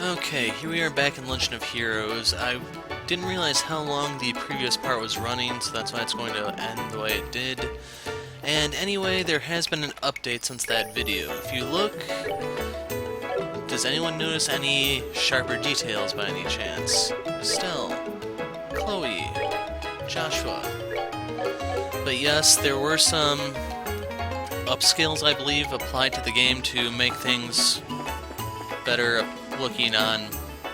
Okay, here we are back in Legend of Heroes. I didn't realize how long the previous part was running, so that's why it's going to end the way it did. And anyway, there has been an update since that video. If you look, does anyone notice any sharper details by any chance? Estelle, Chloe, Joshua. But yes, there were some upscales, I believe, applied to the game to make things better looking on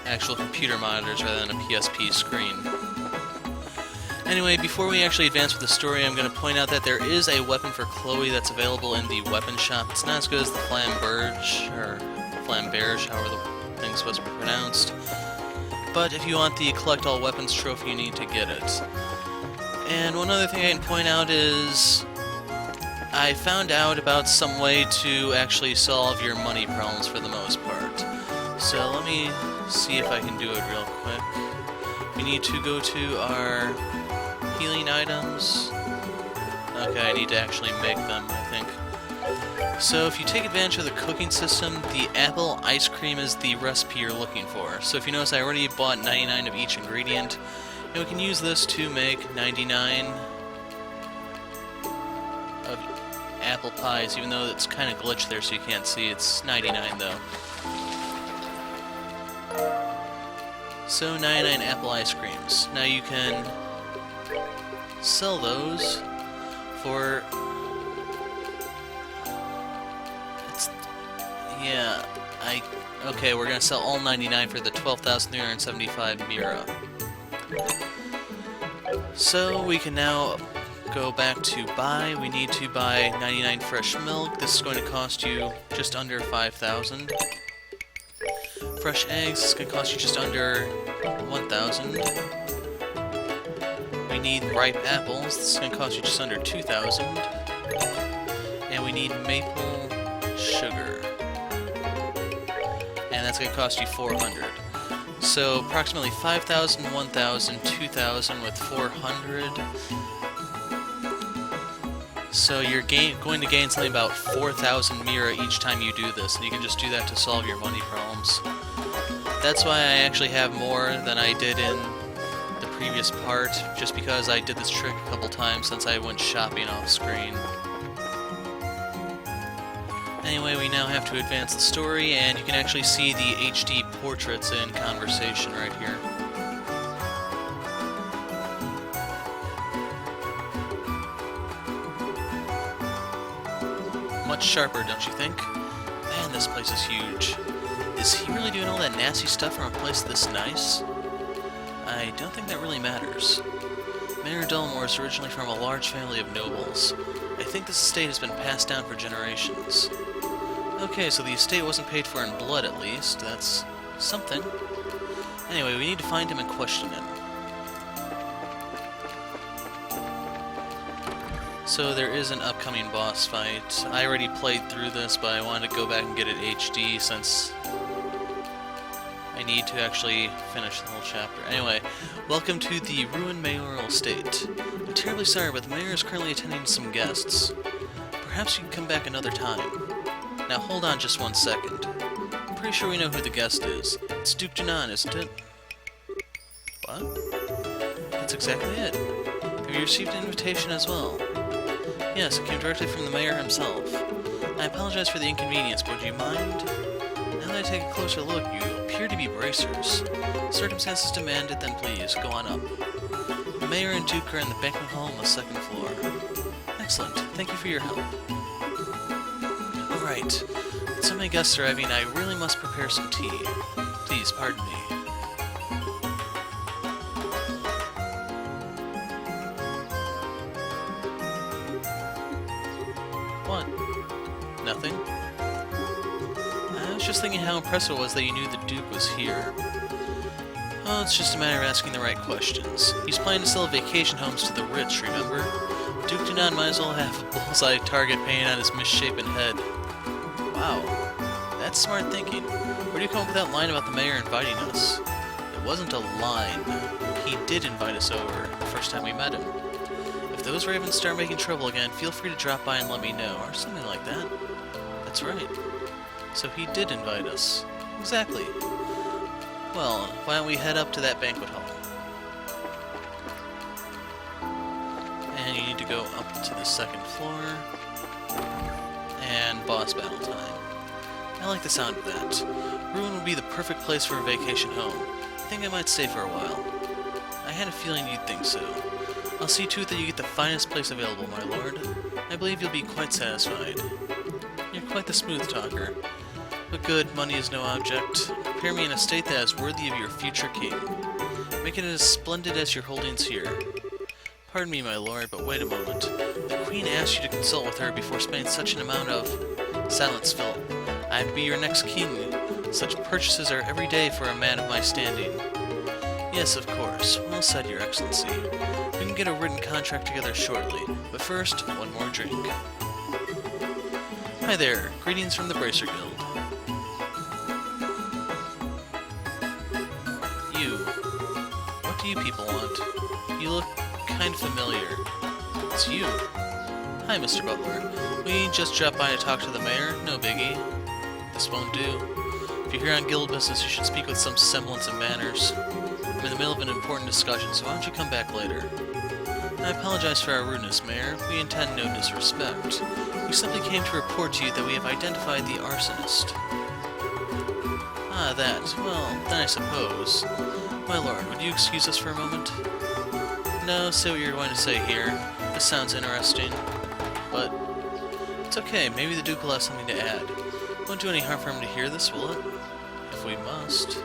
actual computer monitors rather than a PSP screen. Anyway, before we actually advance with the story, I'm going to point out that there is a weapon for Chloe that's available in the weapon shop. It's not as good as the Flamberge, or Flamberge, however the thing's supposed to be pronounced. But if you want the Collect All Weapons trophy, you need to get it. And one other thing I can point out is I found out about some way to actually solve your money problems for the most part. So let me see if I can do it real quick. We need to go to our healing items. Okay, I need to actually make them, I think. So if you take advantage of the cooking system, the apple ice cream is the recipe you're looking for. So if you notice, I already bought 99 of each ingredient, and we can use this to make 99 of apple pies, even though it's kind of glitched there so you can't see. It's 99 though. So 99 apple ice creams. Now you can sell those for... Okay, we're gonna sell all 99 for the 12,375 Mira. So we can now go back to buy. We need to buy 99 fresh milk. This is going to cost you just under 5,000. Fresh eggs is going to cost you just under 1,000. We need ripe apples. This is going to cost you just under 2,000. And we need maple sugar. And that's going to cost you 400. So approximately 5,000, 1,000, 2,000 with 400. So you're going to gain something about 4,000 Mira each time you do this, and you can just do that to solve your money problems. That's why I actually have more than I did in the previous part, just because I did this trick a couple times since I went shopping off screen. Anyway, we now have to advance the story, and you can actually see the HD portraits in conversation right here. Much sharper, don't you think? Man, this place is huge. Is he really doing all that nasty stuff from a place this nice? I don't think that really matters. Mayor Delmore is originally from a large family of nobles. I think this estate has been passed down for generations. Okay, so the estate wasn't paid for in blood, at least. That's something. Anyway, we need to find him and question him. So there is an upcoming boss fight. I already played through this, but I wanted to go back and get it HD since I need to actually finish the whole chapter. Anyway, welcome to the ruined mayoral estate. I'm terribly sorry, but the mayor is currently attending to some guests. Perhaps you can come back another time. Now hold on just 1 second. I'm pretty sure we know who the guest is. It's Duke Janan, isn't it? What? That's exactly it. Have you received an invitation as well? Yes, it came directly from the mayor himself. I apologize for the inconvenience, but would you mind? Now that I take a closer look, you appear to be bracers. Circumstances demand it, then please, go on up. The mayor and Duke are in the banquet hall on the 2nd floor. Excellent. Thank you for your help. Alright. With so many guests arriving, I really must prepare some tea. Please, pardon me. What? Nothing? I was just thinking how impressive it was that you knew the Duke was here. Well, it's just a matter of asking the right questions. He's planning to sell vacation homes to the rich, remember? Duke Janan might as well have a bullseye target painted on his misshapen head. Wow, that's smart thinking. Where do you come up with that line about the mayor inviting us? It wasn't a line. He did invite us over the first time we met him. If those ravens start making trouble again, feel free to drop by and let me know, or something like that. That's right. So he did invite us. Exactly. Well, why don't we head up to that banquet hall? And you need to go up to the second floor. And boss battle time. I like the sound of that. Ruin would be the perfect place for a vacation home. I think I might stay for a while. I had a feeling you'd think so. I'll see to it that you get the finest place available, my lord. I believe you'll be quite satisfied. You're quite the smooth talker. But good, money is no object. Prepare me an estate that is worthy of your future king. Make it as splendid as your holdings here. Pardon me, my lord, but wait a moment. The queen asked you to consult with her before spending such an amount of... Silence, Phil. I am to be your next king. Such purchases are every day for a man of my standing. Yes, of course. Well said, your excellency. We can get a written contract together shortly, but first, one more drink. Hi there. Greetings from the Bracer Guild. You. What do you people want? You look kind of familiar. It's you. Hi, Mr. Butler. We just dropped by to talk to the mayor. No biggie. This won't do. If you're here on guild business, you should speak with some semblance of manners. I'm in the middle of an important discussion, so why don't you come back later? I apologize for our rudeness, Mayor. We intend no disrespect. We simply came to report to you that we have identified the arsonist. Ah, that. Well, then I suppose. My lord, would you excuse us for a moment? No, say what you're going to say here. This sounds interesting. But it's okay, maybe the Duke will have something to add. Won't do any harm for him to hear this, will it? If we must.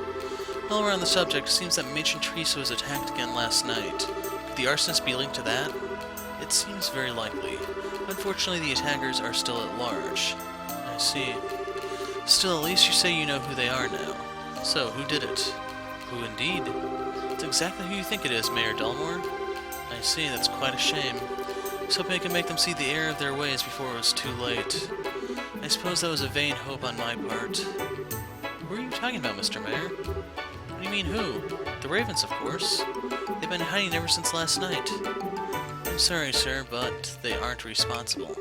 While we're on the subject, it seems that Matron Teresa was attacked again last night. Could the arsonist be linked to that? It seems very likely. Unfortunately, the attackers are still at large. I see. Still, at least you say you know who they are now. So, who did it? Who indeed? It's exactly who you think it is, Mayor Delmore. I see, that's quite a shame. I was hoping I could make them see the error of their ways before it was too late. I suppose that was a vain hope on my part. Who are you talking about, Mr. Mayor? What do you mean, who? The Ravens, of course. They've been hiding ever since last night. I'm sorry, sir, but they aren't responsible.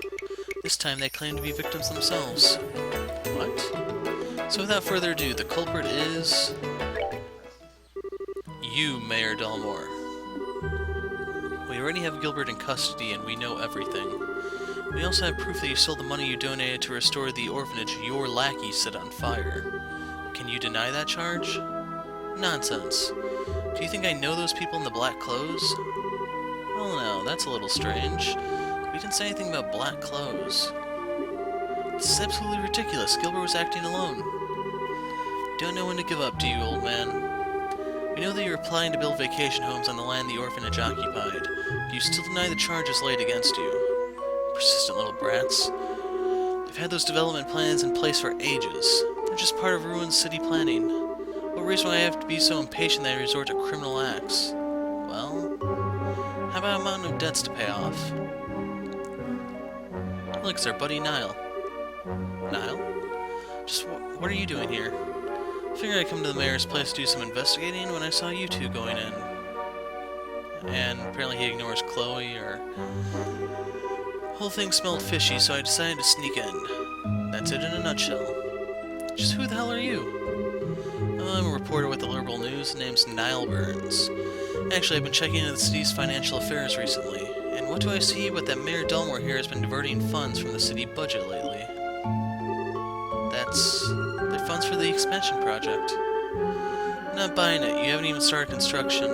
This time they claim to be victims themselves. What? So without further ado, the culprit is... you, Mayor Delmore. We already have Gilbert in custody, and we know everything. We also have proof that you stole the money you donated to restore the orphanage your lackey set on fire. Can you deny that charge? Nonsense. Do you think I know those people in the black clothes? Well, no, that's a little strange. We didn't say anything about black clothes. This is absolutely ridiculous. Gilbert was acting alone. Don't know when to give up, do you, old man? We know that you're applying to build vacation homes on the land the orphanage occupied. Do you still deny the charges laid against you? Persistent little brats. They've had those development plans in place for ages. They're just part of ruined city planning. What reason would I have to be so impatient that I resort to criminal acts? Well, how about a mountain of debts to pay off? Look, it's our buddy Niall. Niall? Just what are you doing here? I figured I'd come to the mayor's place to do some investigating when I saw you two going in. And apparently he ignores Chloe, or... whole thing smelled fishy, so I decided to sneak in. That's it in a nutshell. Just who the hell are you? I'm a reporter with the Liberal News. Name's Niall Burns. Actually, I've been checking into the city's financial affairs recently. And what do I see but that Mayor Delmore here has been diverting funds from the city budget lately. They're funds for the expansion project. I'm not buying it. You haven't even started construction.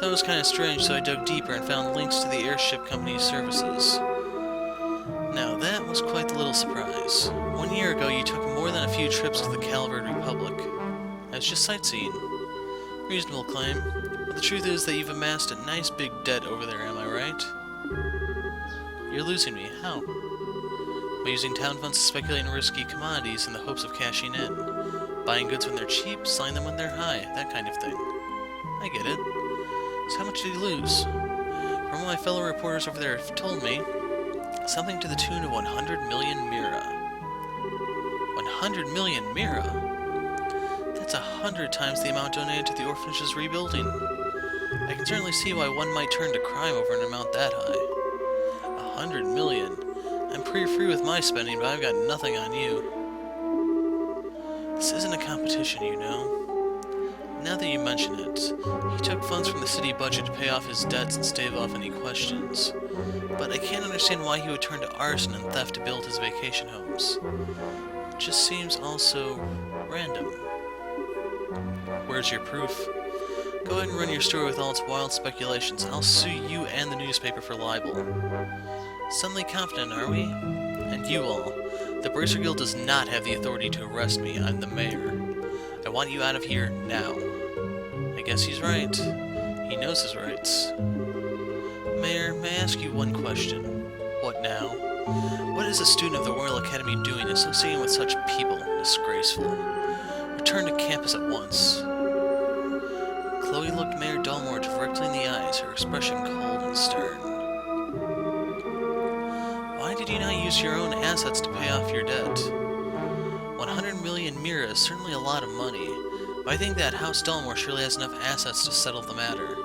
That was kind of strange, so I dug deeper and found links to the airship company's services. Now, that was quite the little surprise. 1 year ago, you took more than a few trips to the Calvert Republic. I was just sightseeing. Reasonable claim. But the truth is that you've amassed a nice big debt over there, am I right? You're losing me. How? By using town funds to speculate in risky commodities in the hopes of cashing in. Buying goods when they're cheap, selling them when they're high, that kind of thing. I get it. So how much did he lose? From what my fellow reporters over there have told me, something to the tune of 100 million mira. 100 million mira? That's 100 times the amount donated to the orphanage's rebuilding. I can certainly see why one might turn to crime over an amount that high. 100 million. I'm pretty free with my spending, but I've got nothing on you. This isn't a competition, you know. Now that you mention it, he took funds from the city budget to pay off his debts and stave off any questions. But I can't understand why he would turn to arson and theft to build his vacation homes. It just seems also random. Where's your proof? Go ahead and run your story with all its wild speculations. I'll sue you and the newspaper for libel. Suddenly confident, are we? And you all. The Bracer Guild does not have the authority to arrest me. I'm the mayor. I want you out of here now. I guess he's right. He knows his rights. Mayor, may I ask you one question? What now? What is a student of the Royal Academy doing associating with such people? Disgraceful. Return to campus at once. Chloe looked Mayor Dalmore directly in the eyes, her expression cold and stern. Why did you not use your own assets to pay off your debt? 100 million mira is certainly a lot of money, but I think that House Dalmore surely has enough assets to settle the matter.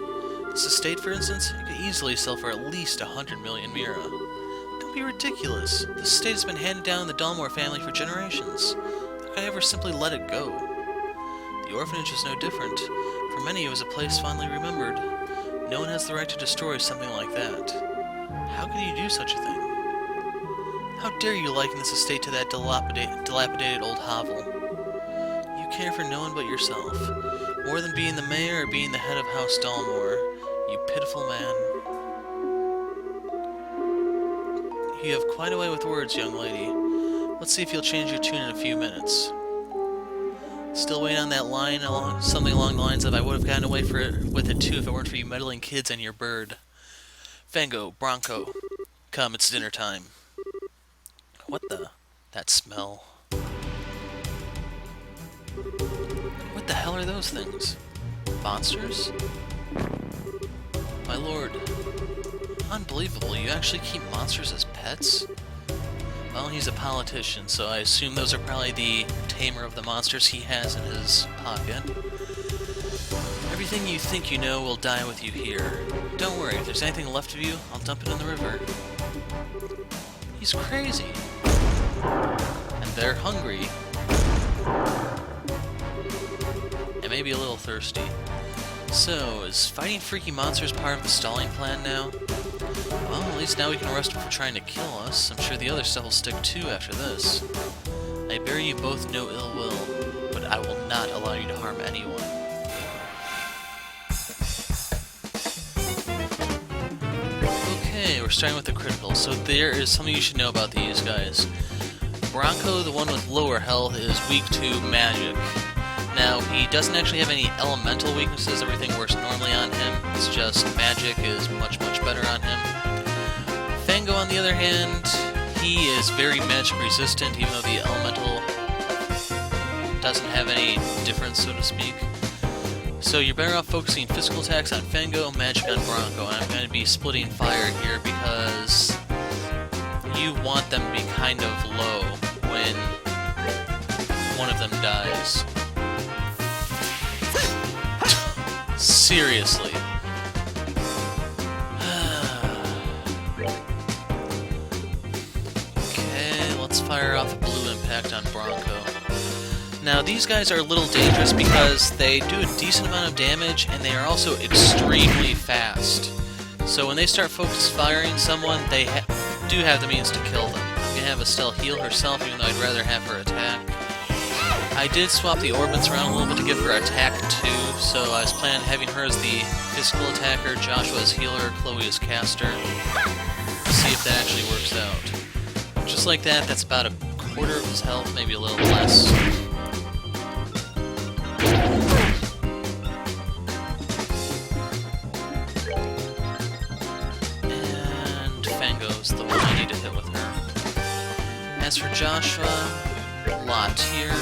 This estate, for instance, it could easily sell for at least 100 million mira. Don't be ridiculous. This estate has been handed down in the Dalmore family for generations. How could I ever simply let it go? The orphanage is no different. For many, it was a place fondly remembered. No one has the right to destroy something like that. How could you do such a thing? How dare you liken this estate to that dilapidated old hovel? You care for no one but yourself, more than being the mayor or being the head of House Dalmore. You pitiful man. You have quite a way with words, young lady. Let's see if you'll change your tune in a few minutes. Still waiting on that line, something along the lines of, I would have gotten away with it too if it weren't for you meddling kids and your bird. Fango, Bronco, come, it's dinner time. What the? That smell. What the hell are those things? Monsters? My lord. Unbelievable, you actually keep monsters as pets? Well, he's a politician, so I assume those are probably the tamer of the monsters he has in his pocket. Everything you think you know will die with you here. Don't worry, if there's anything left of you, I'll dump it in the river. He's crazy. And they're hungry. And maybe a little thirsty. So, is fighting freaky monsters part of the stalling plan now? Well, at least now we can arrest him for trying to kill us. I'm sure the other stuff will stick too after this. I bear you both no ill will, but I will not allow you to harm anyone. Okay, we're starting with the critical. So there is something you should know about these guys. Bronco, the one with lower health, is weak to magic. Now, he doesn't actually have any elemental weaknesses. Everything works normally on him. It's just magic is much, much better on him. Fango, on the other hand, he is very magic resistant, even though the elemental doesn't have any difference, so to speak. So you're better off focusing physical attacks on Fango, magic on Bronco, and I'm going to be splitting fire here because you want them to be kind of low when one of them dies. Seriously. Okay, let's fire off a blue impact on Bronco. Now, these guys are a little dangerous because they do a decent amount of damage, and they are also extremely fast. So when they start focus firing someone, they do have the means to kill them. I'm going to have Estelle heal herself, even though I'd rather have her attack. I did swap the orbits around a little bit to give her attack too, so I was planning on having her as the physical attacker, Joshua as healer, Chloe as caster. See if that actually works out. Just like that, that's about a quarter of his health, maybe a little less. And Fango's the one I need to hit with her. As for Joshua, lot here.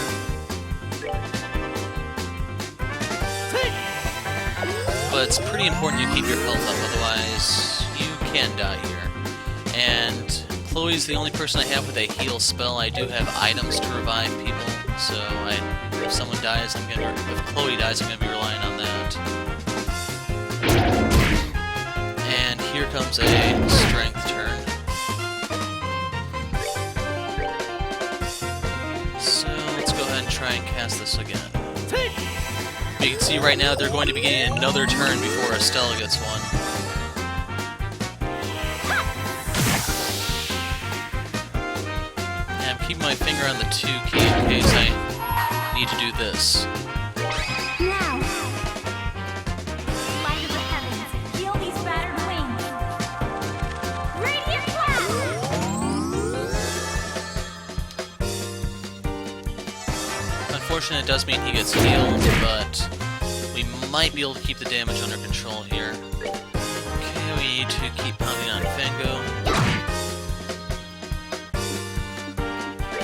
But it's pretty important you keep your health up, otherwise you can die here. And Chloe's the only person I have with a heal spell. I do have items to revive people, so if someone dies, if Chloe dies, I'm gonna be relying on that. And here comes a strength turn. So let's go ahead and try and cast this again. But you can see right now they're going to be getting another turn before Estelle gets one. And I'm keeping my finger on the 2 key in case I need to do this. Now, light of the heavens, heal these battered wings. Radiant blast! Unfortunately, it does mean he gets healed, but we might be able to keep the damage under control here. Okay, we need to keep pounding on Fango.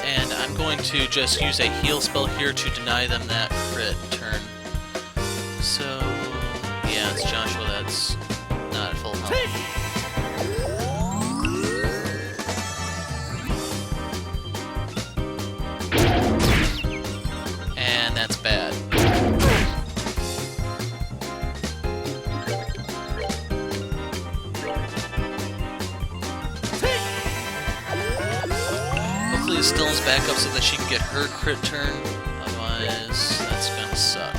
And I'm going to just use a heal spell here to deny them that crit turn. So, yeah, it's Joshua that's not at full health. And that's bad. Hopefully Estella's back up so that she can get her crit turn. Otherwise, that's gonna suck.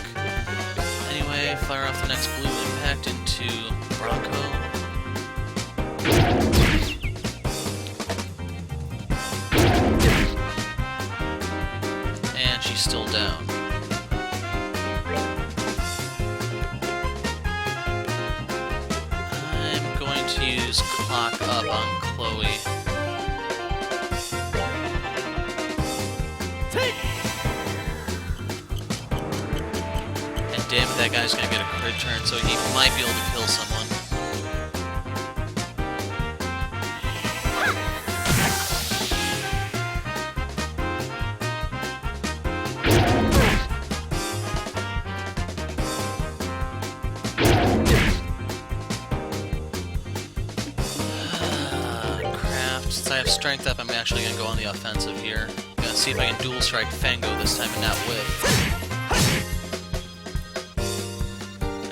Anyway, fire off the next blue impact into Bronco. And she's still down. I'm going to use Clock Up on Chloe. And damn it, that guy's gonna get a crit turn, so he might be able to kill someone. Since I have strength up, I'm actually going to go on the offensive here. I'm going to see if I can dual strike Fango this time and not whiff.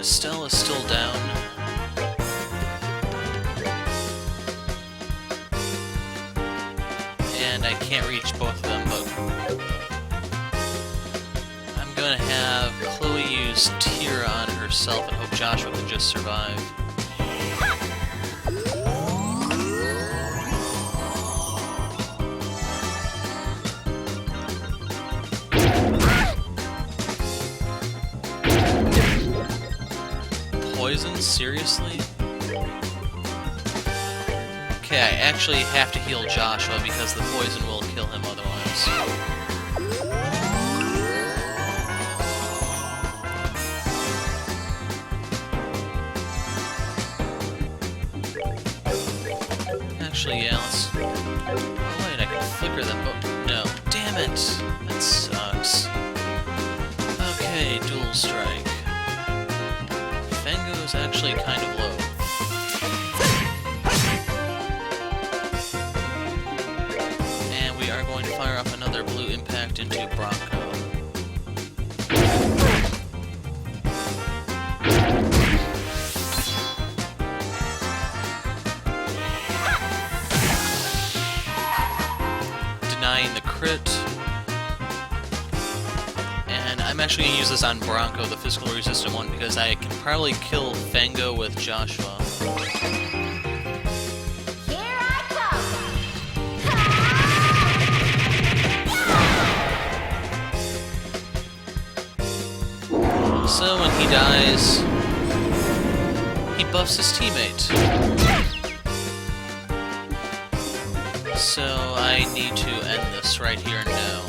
Estelle is still down. And I can't reach both of them, but I'm going to have Chloe use Tira on herself and hope Joshua can just survive. Poison? Seriously? Okay, I actually have to heal Joshua because the poison will kill him otherwise. Actually, yeah, let's... Oh wait, I can flicker them both. No. Damn it! That sucks. Okay, dual strike. Fango is actually kind of low. And we are going to fire off another blue impact into Bronco. Denying the crit. I'm actually going to use this on Bronco, the physical resistant one, because I can probably kill Fango with Joshua. Here I come! So when he dies, he buffs his teammate. So I need to end this right here and now.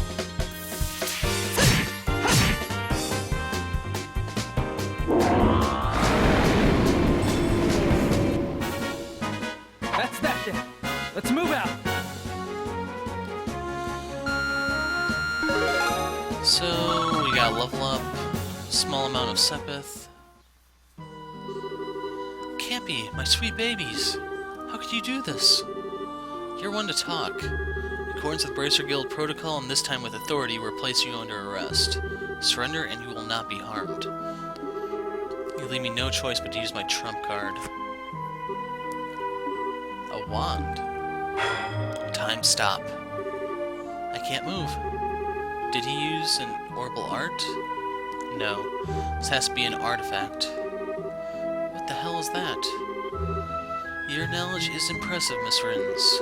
Let's move out! So, we got level up, small amount of Sepith. Campy, my sweet babies! How could you do this? You're one to talk. In accordance with Bracer Guild protocol, and this time with authority, we're placing you under arrest. Surrender and you will not be harmed. You leave me no choice but to use my trump card. A wand. Time stop. I can't move. Did he use an orbital art? No, this has to be an artifact. What the hell is that? Your knowledge is impressive, Miss Rins.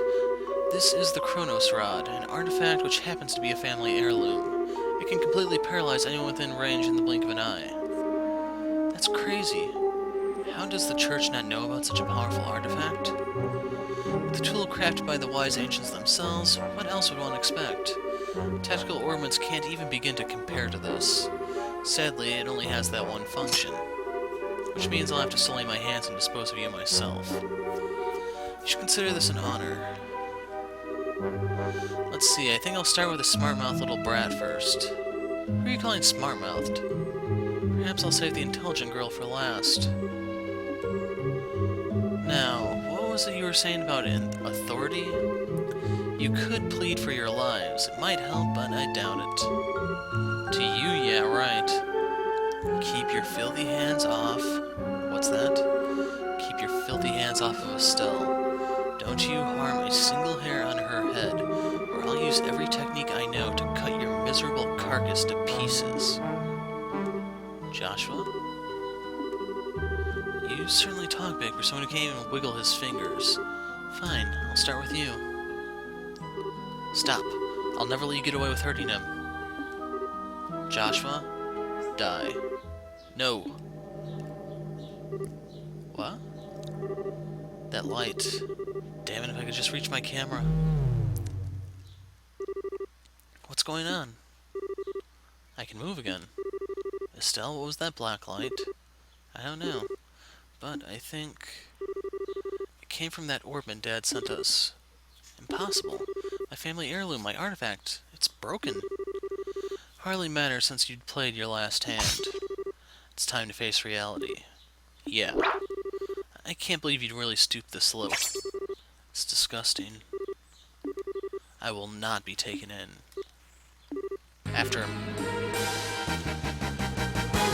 This is the Chronos Rod, an artifact which happens to be a family heirloom. It can completely paralyze anyone within range in the blink of an eye. That's crazy. How does the Church not know about such a powerful artifact? With the tool crafted by the wise ancients themselves, what else would one expect? Tactical ornaments can't even begin to compare to this. Sadly, it only has that one function. Which means I'll have to sully my hands and dispose of you myself. You should consider this an honor. Let's see, I think I'll start with a smart-mouthed little brat first. Who are you calling smart-mouthed? Perhaps I'll save the intelligent girl for last. Now, what was it you were saying about authority? You could plead for your lives. It might help, but I doubt it. To you, yeah, right. Keep your filthy hands off... What's that? Keep your filthy hands off of Estelle. Don't you harm a single hair on her head, or I'll use every technique I know to cut your miserable carcass to pieces. Joshua? You certainly talk big for someone who can't even wiggle his fingers. Fine, I'll start with you. Stop. I'll never let you get away with hurting him. Joshua? Die. No. What? That light. Damn it, if I could just reach my camera. What's going on? I can move again. Estelle, what was that black light? I don't know. But I think... it came from that orbman Dad sent us. Impossible. My family heirloom, my artifact. It's broken. Hardly matters since you'd played your last hand. It's time to face reality. Yeah. I can't believe you'd really stoop this low. It's disgusting. I will not be taken in. After him.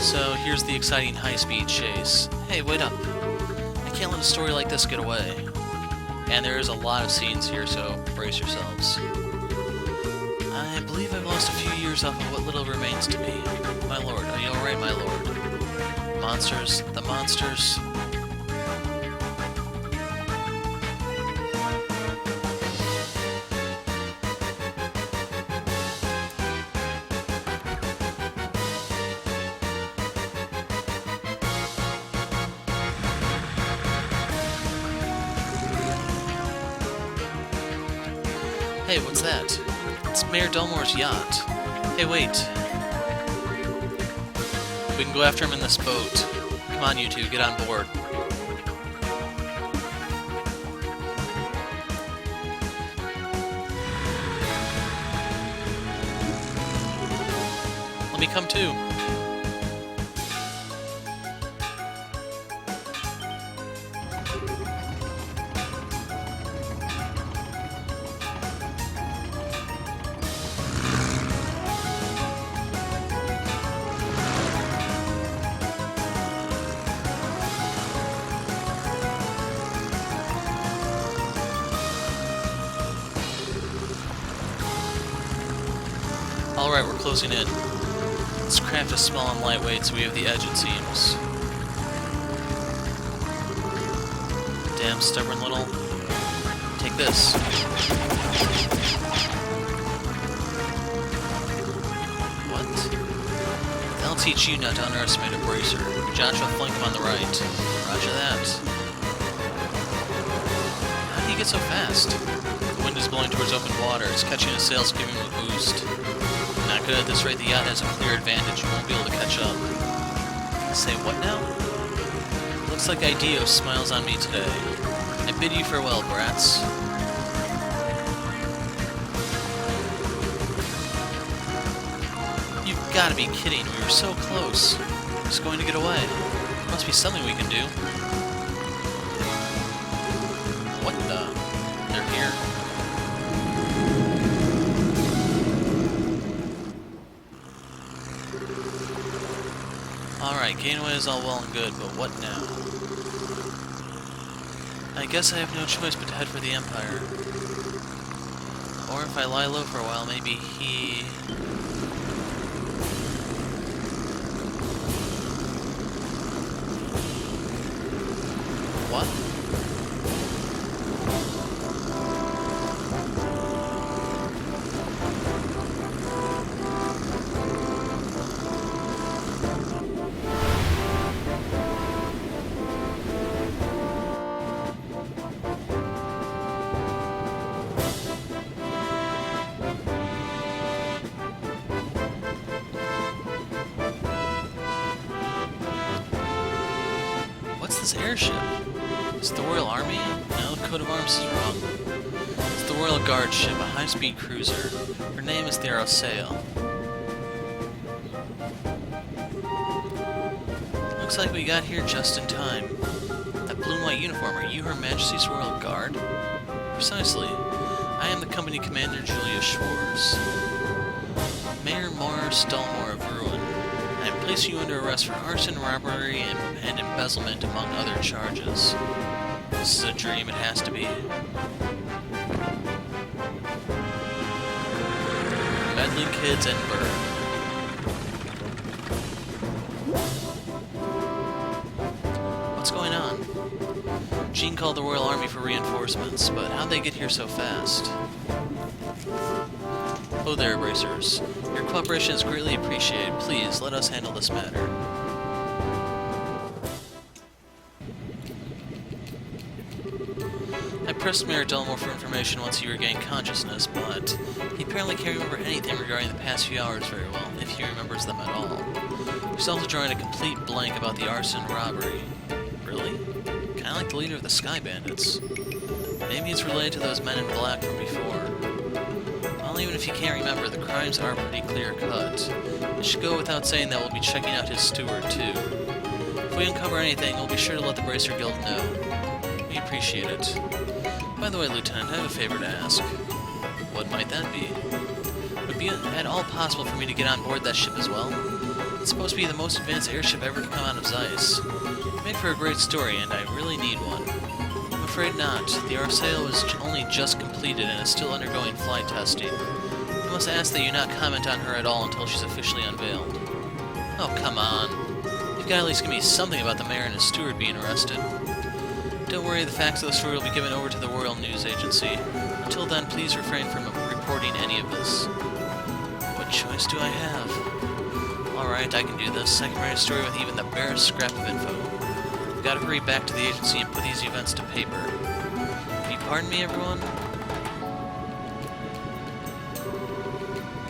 So, here's the exciting high-speed chase. Hey, wait up. I can't let a story like this get away. And there is a lot of scenes here, so brace yourselves. I believe I've lost a few years off of what little remains to me. My lord, are you alright, my lord? Monsters, the monsters... Hey, what's that? It's Mayor Delmore's yacht. Hey, wait. We can go after him in this boat. Come on, you two, get on board. Let me come too. Alright, we're closing in. This craft is small and lightweight, so we have the edge, it seems. Damn stubborn little... Take this. What? That'll teach you not to underestimate a bracer. Joshua, flank him on the right. Roger that. How did he get so fast? The wind is blowing towards open water. It's catching his sails, giving him a boost. Not good at this rate, the yacht has a clear advantage. You won't be able to catch up. Say what now? Looks like Ideo smiles on me today. I bid you farewell, brats. You've gotta be kidding. We were so close. It's going to get away. There must be something we can do. What the? They're here. Alright, Gainway is all well and good, but what now? I guess I have no choice but to head for the Empire. Or if I lie low for a while, maybe he... What? What's this airship? Is it the Royal Army? No, the coat of arms is wrong. It's the Royal Guard ship, a high-speed cruiser. Her name is the Arrosail. Looks like we got here just in time. That blue and white uniform, are you Her Majesty's Royal Guard? Precisely. I am the company commander, Julius Schwartz. Mayor Morris Dulmore of Ruin. I am placing you under arrest for arson, robbery, and embezzlement, among other charges. This is a dream, it has to be. Meddling kids and bird. What's going on? Jean called the Royal Army for reinforcements, but how'd they get here so fast? Oh there, Bracers. Your cooperation is greatly appreciated. Please, let us handle this matter. I pressed Mayor Delmore for information once he regained consciousness, but he apparently can't remember anything regarding the past few hours very well, if he remembers them at all. He's also drawing a complete blank about the arson and robbery. Really? Kinda like the leader of the Sky Bandits. Maybe it's related to those men in black from before. Well, even if you can't remember, the crimes are pretty clear-cut. It should go without saying that we'll be checking out his steward, too. If we uncover anything, we'll be sure to let the Bracer Guild know. We appreciate it. By the way, Lieutenant, I have a favor to ask. What might that be? Would it be at all possible for me to get on board that ship as well? It's supposed to be the most advanced airship ever to come out of Zeiss. It'd make for a great story, and I really need one. I'm afraid not. The Arsail was only just completed and is still undergoing flight testing. I must ask that you not comment on her at all until she's officially unveiled. Oh, come on. You've got to at least give me something about the mayor and his steward being arrested. Don't worry, the facts of the story will be given over to the Royal News Agency. Until then, please refrain from reporting any of this. What choice do I have? Alright, I can do this. I can write a story with even the barest scrap of info. I've got to hurry back to the agency and put these events to paper. Can you pardon me, everyone?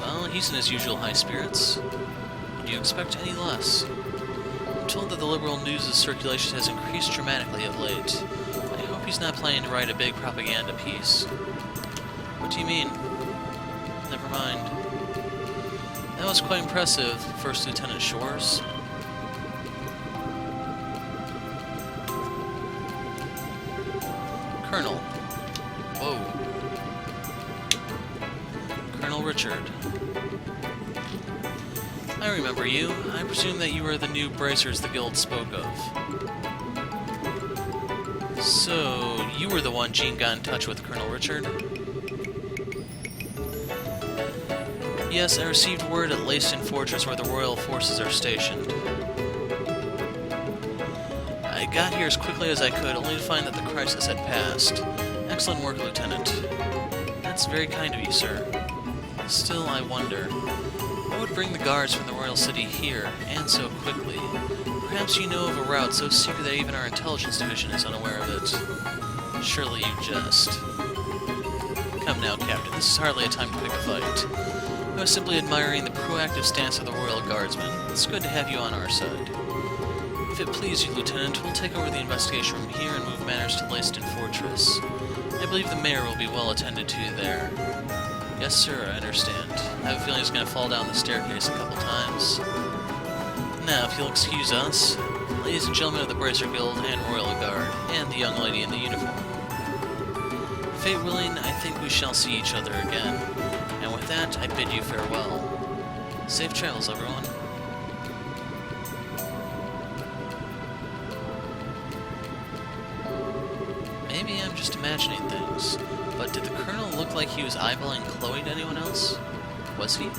Well, he's in his usual high spirits. Would you expect any less? I'm told that the liberal news' circulation has increased dramatically of late. I hope he's not planning to write a big propaganda piece. What do you mean? Never mind. That was quite impressive, First Lieutenant Shores. Colonel. Whoa. Colonel Richard. I remember you. I presume that you were the new bracers the guild spoke of. So, you were the one Jean got in touch with, Colonel Richard? Yes, I received word at Lacen Fortress where the royal forces are stationed. I got here as quickly as I could, only to find that the crisis had passed. Excellent work, Lieutenant. That's very kind of you, sir. Still, I wonder, what would bring the guards from the royal city here, and so quickly? Perhaps you know of a route so secret that even our intelligence division is unaware of it. Surely you jest. Come now, Captain, this is hardly a time to pick a fight. I was simply admiring the proactive stance of the Royal Guardsmen. It's good to have you on our side. If it please you, Lieutenant, we'll take over the investigation from here and move matters to Lacen Fortress. I believe the mayor will be well attended to there. Yes, sir, I understand. I have a feeling he's going to fall down the staircase a couple times. Now, if you'll excuse us, ladies and gentlemen of the Bracer Guild and Royal Guard, and the young lady in the uniform. Fate willing, I think we shall see each other again. And with that, I bid you farewell. Safe travels, everyone. Maybe I'm just imagining things, but did the Colonel look like he was eyeballing Chloe to anyone else? Was he?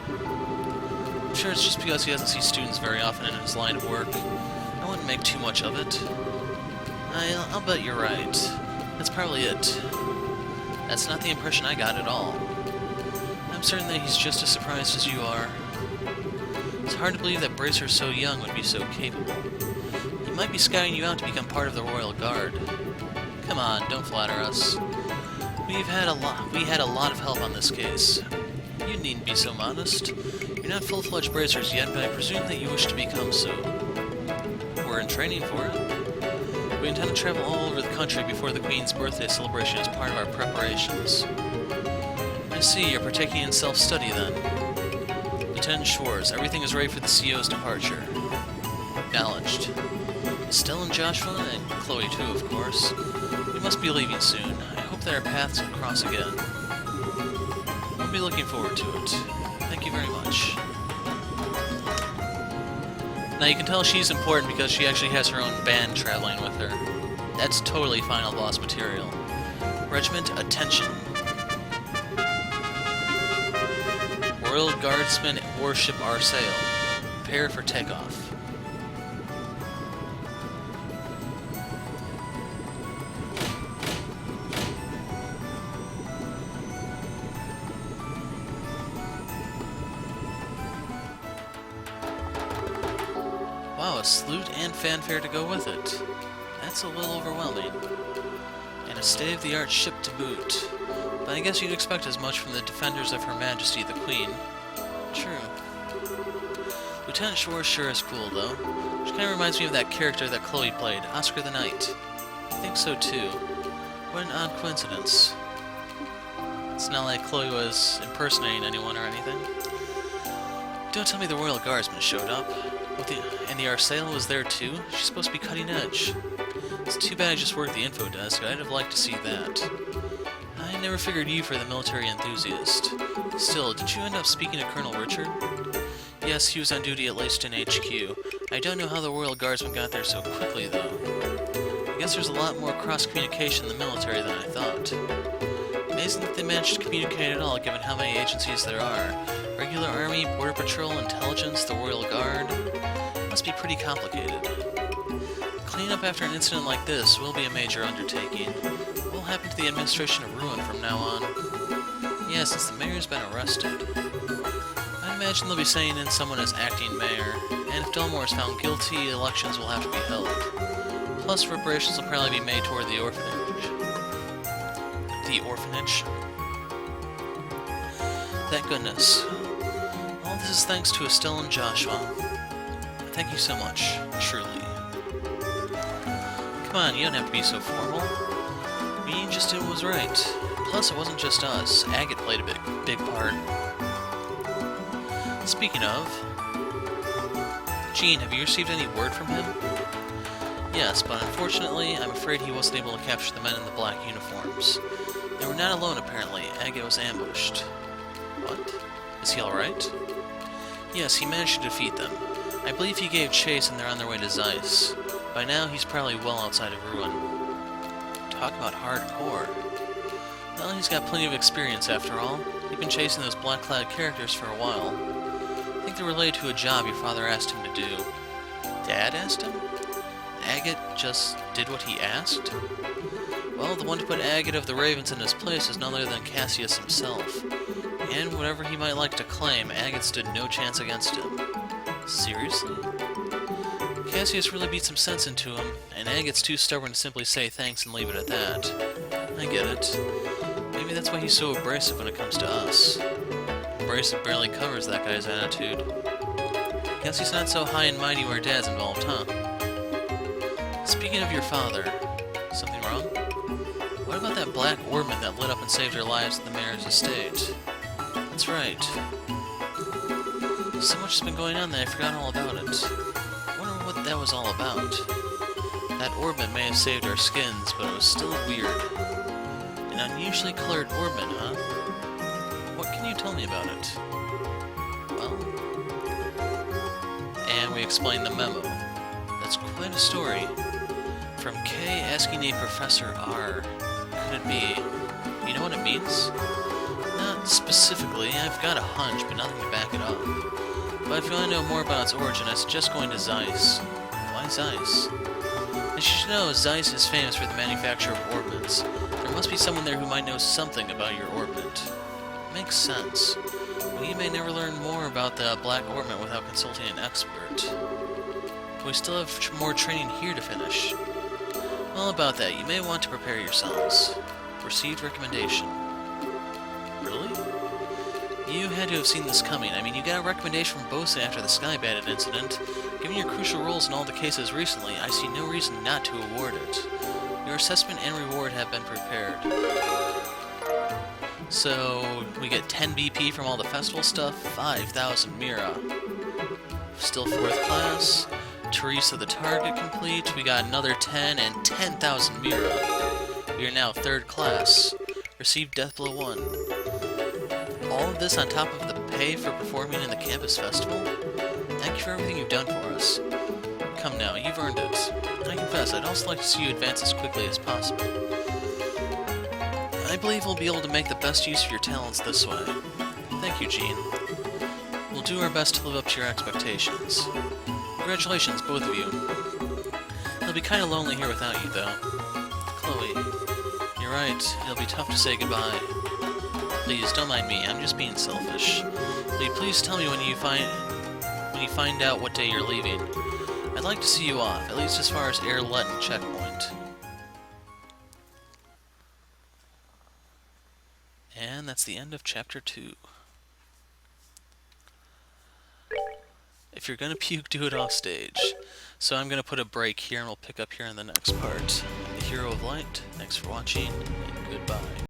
I'm sure it's just because he doesn't see students very often in his line of work. I wouldn't make too much of it. I'll bet you're right. That's probably it. That's not the impression I got at all. I'm certain that he's just as surprised as you are. It's hard to believe that Bracer so young would be so capable. He might be scouting you out to become part of the Royal Guard. Come on, don't flatter us. We had a lot of help on this case. You needn't be so modest. You're not full-fledged bracers yet, but I presume that you wish to become so. We're in training for it. We intend to travel all over the country before the Queen's birthday celebration as part of our preparations. I see, you're partaking in self-study then. Lieutenant Schwartz, everything is ready for the CO's departure. Acknowledged. Estelle and Joshua, and Chloe too, of course. We must be leaving soon. I hope that our paths will cross again. We'll be looking forward to it. Thank you very much. Now you can tell she's important because she actually has her own band traveling with her. That's totally Final Boss material. Regiment, attention. Royal Guardsmen warship our sail. Prepare for takeoff. Wow, a salute and fanfare to go with it. That's a little overwhelming. And a state-of-the-art ship to boot. But I guess you'd expect as much from the defenders of Her Majesty the Queen. True. Lieutenant Schwartz sure is cool, though. She kind of reminds me of that character that Chloe played, Oscar the Knight. I think so, too. What an odd coincidence. It's not like Chloe was impersonating anyone or anything. Don't tell me the Royal Guardsman showed up. And the Arsail was there, too? She's supposed to be cutting edge. It's too bad I just worked the info desk. I'd have liked to see that. I never figured you for the military enthusiast. Still, did you end up speaking to Colonel Richard? Yes, he was on duty at Leyston HQ. I don't know how the Royal Guardsmen got there so quickly, though. I guess there's a lot more cross-communication in the military than I thought. Amazing that they managed to communicate at all, given how many agencies there are. Regular Army, Border Patrol, Intelligence, the Royal Guard. It must be pretty complicated. Cleaning up after an incident like this will be a major undertaking. What will happen to the administration of Ruin from now on? Yeah, since the mayor's been arrested. I imagine they'll be sending in someone as acting mayor, and if Delmore is found guilty, elections will have to be held. Plus, reparations will probably be made toward the orphanage. The orphanage? Thank goodness. All this is thanks to Estelle and Joshua. Thank you so much, truly. Come on, you don't have to be so formal. Me just did what was right. Plus, it wasn't just us. Agate played a big part. Speaking of... Jean, have you received any word from him? Yes, but unfortunately, I'm afraid he wasn't able to capture the men in the black uniforms. They were not alone, apparently. Agate was ambushed. What? Is he alright? Yes, he managed to defeat them. I believe he gave chase and they're on their way to Zeiss. By now, he's probably well outside of Ruin. Talk about hardcore. Well, he's got plenty of experience after all. He's been chasing those black-clad characters for a while. I think they're related to a job your father asked him to do. Dad asked him? Agate just did what he asked? Well, the one to put Agate of the Ravens in his place is none other than Cassius himself. And whatever he might like to claim, Agate stood no chance against him. Seriously? Cassius really beat some sense into him, and Agate's too stubborn to simply say thanks and leave it at that. I get it. Maybe that's why he's so abrasive when it comes to us. Abrasive barely covers that guy's attitude. Guess he's not so high and mighty where Dad's involved, huh? Speaking of your father, something wrong? What about that black orbman that lit up and saved our lives at the mayor's estate? That's right. So much has been going on that I forgot all about it. I wonder what that was all about. That orbman may have saved our skins, but it was still weird. An unusually colored orbman, huh? What can you tell me about it? Well... And we explain the memo. That's quite a story. From K asking a Professor R. Could it be? You know what it means? Not specifically. I've got a hunch, but nothing to back it up. But if you want to know more about its origin, I suggest going to Zeiss. Why Zeiss? As you should know, Zeiss is famous for the manufacture of orbments. There must be someone there who might know something about your orbment. Makes sense. We may never learn more about the Black Orbment without consulting an expert. But we still have more training here to finish. Well, about that, you may want to prepare yourselves. Received recommendation. Really? You had to have seen this coming. I mean, you got a recommendation from Bosa after the Sky Bandit incident. Given your crucial roles in all the cases recently, I see no reason not to award it. Your assessment and reward have been prepared. So, we get 10 BP from all the festival stuff, 5,000 Mira. Still 4th class. Teresa the target complete. We got another 10 and 10,000 Mira. We are now 3rd class. Received Death Blow 1. All of this on top of the pay for performing in the campus festival? Thank you for everything you've done for us. Come now, you've earned it. I confess, I'd also like to see you advance as quickly as possible. I believe we'll be able to make the best use of your talents this way. Thank you, Jean. We'll do our best to live up to your expectations. Congratulations, both of you. It'll be kinda lonely here without you, though. Chloe, you're right, it'll be tough to say goodbye. Please, don't mind me, I'm just being selfish. Will you please tell me when you find out what day you're leaving? I'd like to see you off, at least as far as Air Lutton checkpoint. And that's the end of Chapter 2. If you're gonna puke, do it off stage. So I'm gonna put a break here and we'll pick up here in the next part. I'm the Hero of Light, thanks for watching, and goodbye.